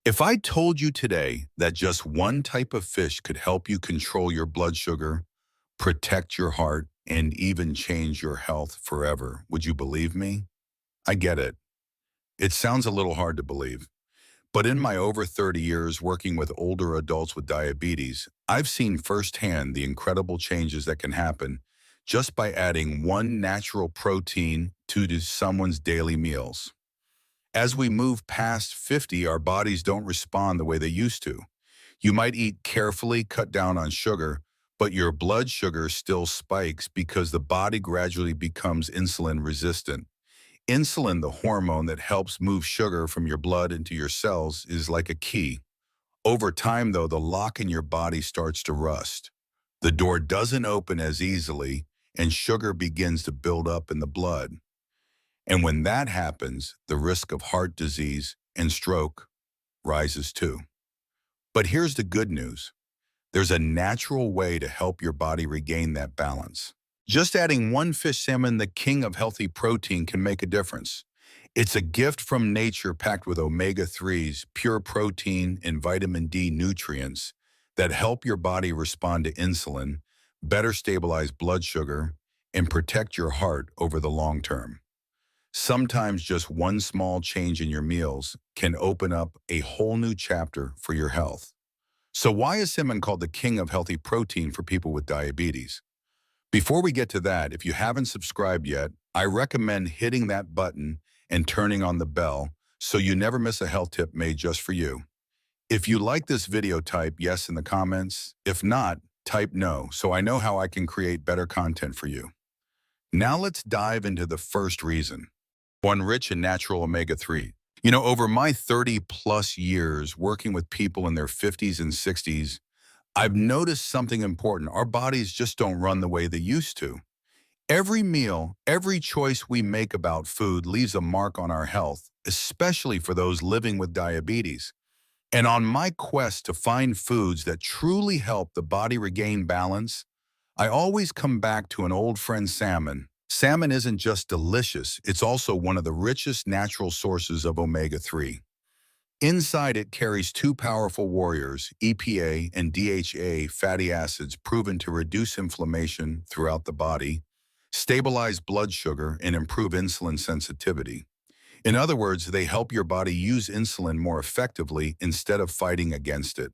If I told you today that just one type of fish could help you control your blood sugar, protect your heart, and even change your health forever, would you believe me? I get it. It sounds a little hard to believe. But in my over 30 years working with older adults with diabetes, I've seen firsthand the incredible changes that can happen just by adding one natural protein to someone's daily meals. As we move past 50, our bodies don't respond the way they used to. You might eat carefully, cut down on sugar, but your blood sugar still spikes because the body gradually becomes insulin resistant. Insulin, the hormone that helps move sugar from your blood into your cells, is like a key. Over time, though, the lock in your body starts to rust. The door doesn't open as easily, and sugar begins to build up in the blood. And when that happens, the risk of heart disease and stroke rises too. But here's the good news. There's a natural way to help your body regain that balance. Just adding one fish salmon, the king of healthy protein, can make a difference. It's a gift from nature packed with omega-3s, pure protein, and vitamin D nutrients that help your body respond to insulin, better stabilize blood sugar, and protect your heart over the long term. Sometimes just one small change in your meals can open up a whole new chapter for your health. So why is salmon called the king of healthy protein for people with diabetes? Before we get to that, if you haven't subscribed yet, I recommend hitting that button and turning on the bell so you never miss a health tip made just for you. If you like this video, type yes in the comments. If not, type no so I know how I can create better content for you. Now let's dive into the first reason. One, rich in natural omega-3. Over my 30 plus years working with people in their 50s and 60s, I've noticed something important. Our bodies just don't run the way they used to. Every meal, every choice we make about food leaves a mark on our health, especially for those living with diabetes. And on my quest to find foods that truly help the body regain balance, I always come back to an old friend, salmon. Salmon isn't just delicious, it's also one of the richest natural sources of omega-3. Inside it carries two powerful warriors, EPA and DHA fatty acids proven to reduce inflammation throughout the body, stabilize blood sugar, and improve insulin sensitivity. In other words, they help your body use insulin more effectively instead of fighting against it.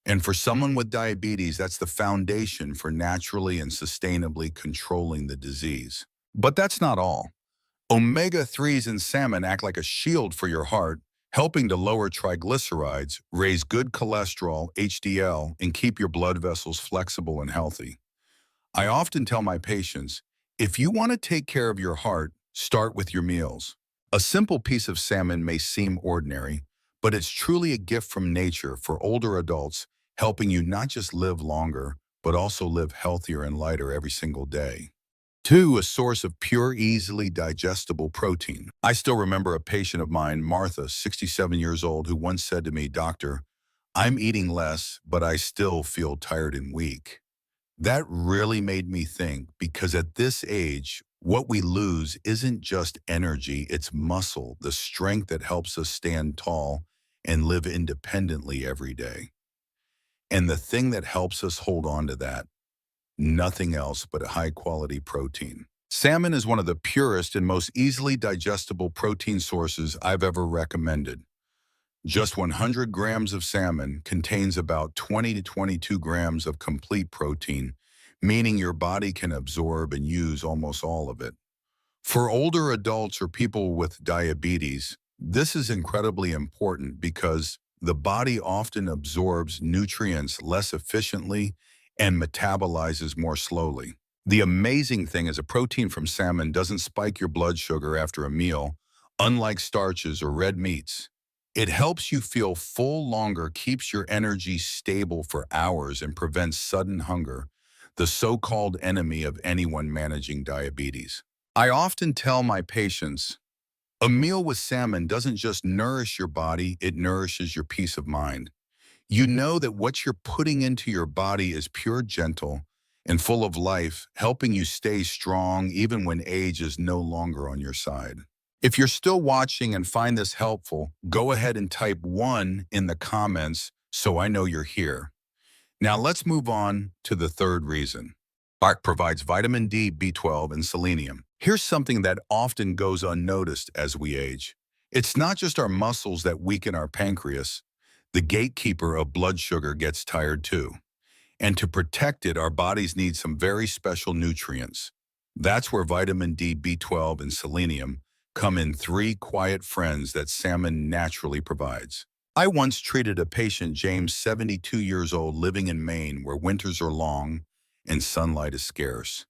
And for someone with diabetes, that's the foundation for naturally and sustainably controlling the disease. But that's not all. Omega-3s in salmon act like a shield for your heart, helping to lower triglycerides, raise good cholesterol, HDL, and keep your blood vessels flexible and healthy. I often tell my patients, if you want to take care of your heart, start with your meals. A simple piece of salmon may seem ordinary, but it's truly a gift from nature for older adults, helping you not just live longer, but also live healthier and lighter every single day. Two, a source of pure, easily digestible protein. I still remember a patient of mine, Martha, 67 years old, who once said to me, "Doctor, I'm eating less, but I still feel tired and weak." That really made me think, because at this age, what we lose isn't just energy, it's muscle, the strength that helps us stand tall and live independently every day. And the thing that helps us hold on to that, nothing else but a high-quality protein. Salmon is one of the purest and most easily digestible protein sources I've ever recommended. Just 100 grams of salmon contains about 20 to 22 grams of complete protein, meaning your body can absorb and use almost all of it. For older adults or people with diabetes, this is incredibly important because the body often absorbs nutrients less efficiently and metabolizes more slowly. The amazing thing is a protein from salmon doesn't spike your blood sugar after a meal, unlike starches or red meats. It helps you feel full longer, keeps your energy stable for hours, and prevents sudden hunger, the so-called enemy of anyone managing diabetes. I often tell my patients, a meal with salmon doesn't just nourish your body, it nourishes your peace of mind. You know that what you're putting into your body is pure, gentle, and full of life, helping you stay strong even when age is no longer on your side. If you're still watching and find this helpful, go ahead and type 1 in the comments so I know you're here. Now let's move on to the third reason. Bark provides vitamin D, B12, and selenium. Here's something that often goes unnoticed as we age. It's not just our muscles that weaken our pancreas. The gatekeeper of blood sugar gets tired too. And to protect it, our bodies need some very special nutrients. That's where vitamin D, B12, and selenium come in three quiet friends that salmon naturally provides. I once treated a patient, James, 72 years old, living in Maine, where winters are long and sunlight is scarce.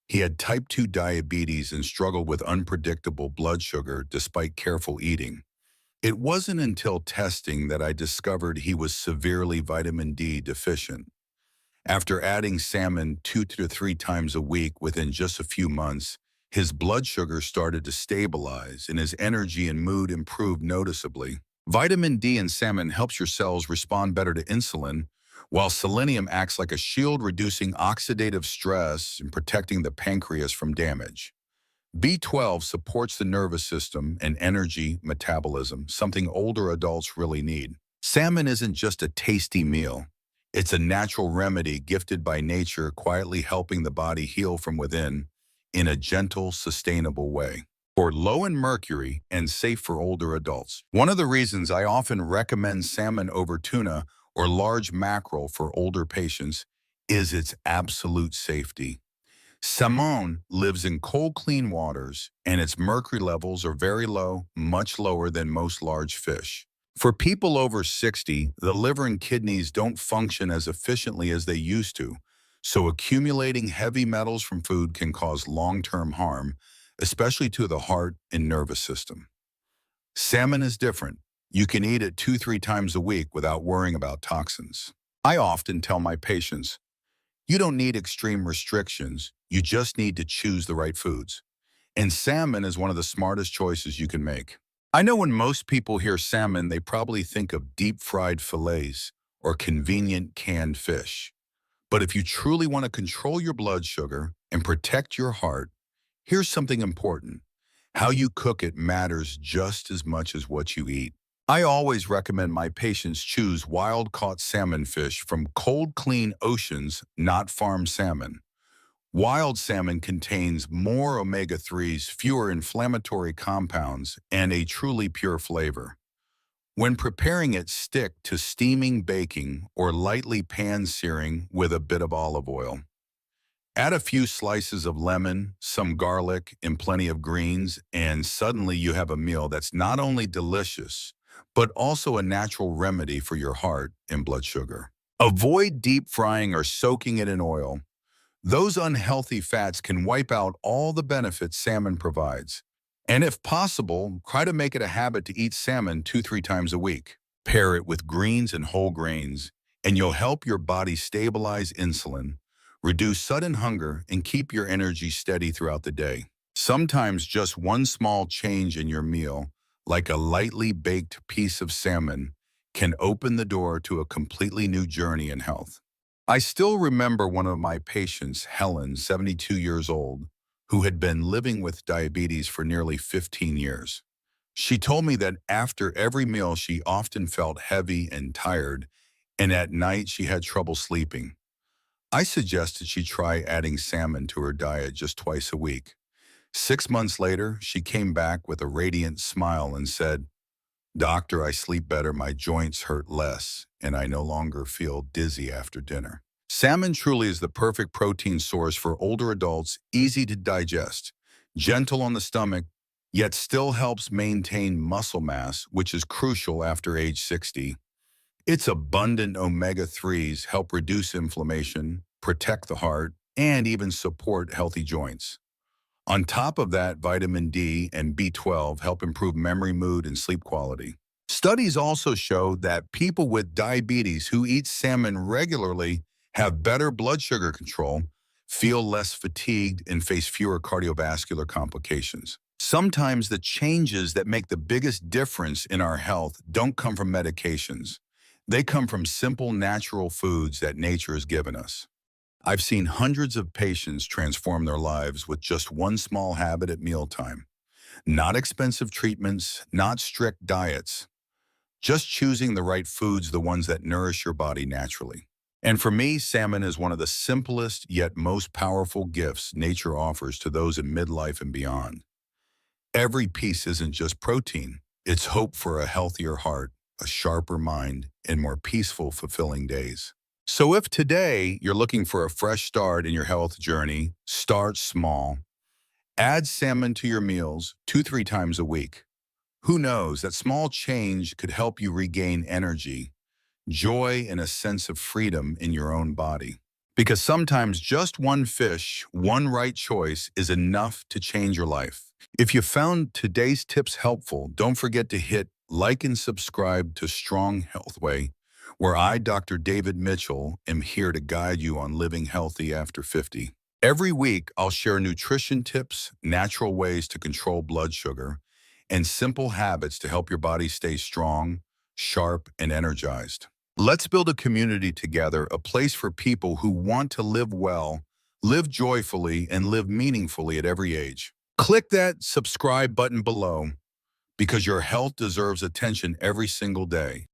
He had type 2 diabetes and struggled with unpredictable blood sugar despite careful eating. It wasn't until testing that I discovered he was severely vitamin D deficient. After adding salmon 2 to 3 times a week within just a few months, his blood sugar started to stabilize and his energy and mood improved noticeably. Vitamin D in salmon helps your cells respond better to insulin, while selenium acts like a shield, reducing oxidative stress and protecting the pancreas from damage. B12 supports the nervous system and energy metabolism, something older adults really need. Salmon isn't just a tasty meal. It's a natural remedy gifted by nature, quietly helping the body heal from within in a gentle, sustainable way. For low in mercury and safe for older adults. One of the reasons I often recommend salmon over tuna or large mackerel for older patients is its absolute safety. Salmon lives in cold, clean waters, and its mercury levels are very low, much lower than most large fish. For people over 60, the liver and kidneys don't function as efficiently as they used to, so accumulating heavy metals from food can cause long-term harm, especially to the heart and nervous system. Salmon is different. You can eat it 2, 3 times a week without worrying about toxins. I often tell my patients, you don't need extreme restrictions, you just need to choose the right foods. And salmon is one of the smartest choices you can make. I know when most people hear salmon, they probably think of deep-fried fillets or convenient canned fish. But if you truly want to control your blood sugar and protect your heart, here's something important. How you cook it matters just as much as what you eat. I always recommend my patients choose wild-caught salmon fish from cold, clean oceans, not farm salmon. Wild salmon contains more omega-3s, fewer inflammatory compounds, and a truly pure flavor. When preparing it, stick to steaming, baking, or lightly pan-searing with a bit of olive oil. Add a few slices of lemon, some garlic, and plenty of greens, and suddenly you have a meal that's not only delicious, but also a natural remedy for your heart and blood sugar. Avoid deep frying or soaking it in oil. Those unhealthy fats can wipe out all the benefits salmon provides. And if possible, try to make it a habit to eat salmon 2, 3 times a week. Pair it with greens and whole grains, and you'll help your body stabilize insulin, reduce sudden hunger, and keep your energy steady throughout the day. Sometimes just one small change in your meal, like a lightly baked piece of salmon, can open the door to a completely new journey in health. I still remember one of my patients, Helen, 72 years old, who had been living with diabetes for nearly 15 years. She told me that after every meal, she often felt heavy and tired, and at night she had trouble sleeping. I suggested she try adding salmon to her diet just twice a week. 6 months later, she came back with a radiant smile and said, "Doctor, I sleep better, my joints hurt less, and I no longer feel dizzy after dinner." Salmon truly is the perfect protein source for older adults, easy to digest, gentle on the stomach, yet still helps maintain muscle mass, which is crucial after age 60. Its abundant omega-3s help reduce inflammation, protect the heart, and even support healthy joints. On top of that, vitamin D and B12 help improve memory, mood, and sleep quality. Studies also show that people with diabetes who eat salmon regularly have better blood sugar control, feel less fatigued, and face fewer cardiovascular complications. Sometimes the changes that make the biggest difference in our health don't come from medications. They come from simple, natural foods that nature has given us. I've seen hundreds of patients transform their lives with just one small habit at mealtime. Not expensive treatments, not strict diets, just choosing the right foods, the ones that nourish your body naturally. And for me, salmon is one of the simplest yet most powerful gifts nature offers to those in midlife and beyond. Every piece isn't just protein. It's hope for a healthier heart, a sharper mind, and more peaceful, fulfilling days. So if today you're looking for a fresh start in your health journey, start small. Add salmon to your meals 2, 3 times a week. Who knows, that small change could help you regain energy, joy, and a sense of freedom in your own body. Because sometimes just one fish, one right choice is enough to change your life. If you found today's tips helpful, don't forget to hit like and subscribe to Strong Health Way, where I, Dr. David Mitchell, am here to guide you on living healthy after 50. Every week, I'll share nutrition tips, natural ways to control blood sugar, and simple habits to help your body stay strong, sharp, and energized. Let's build a community together, a place for people who want to live well, live joyfully, and live meaningfully at every age. Click that subscribe button below because your health deserves attention every single day.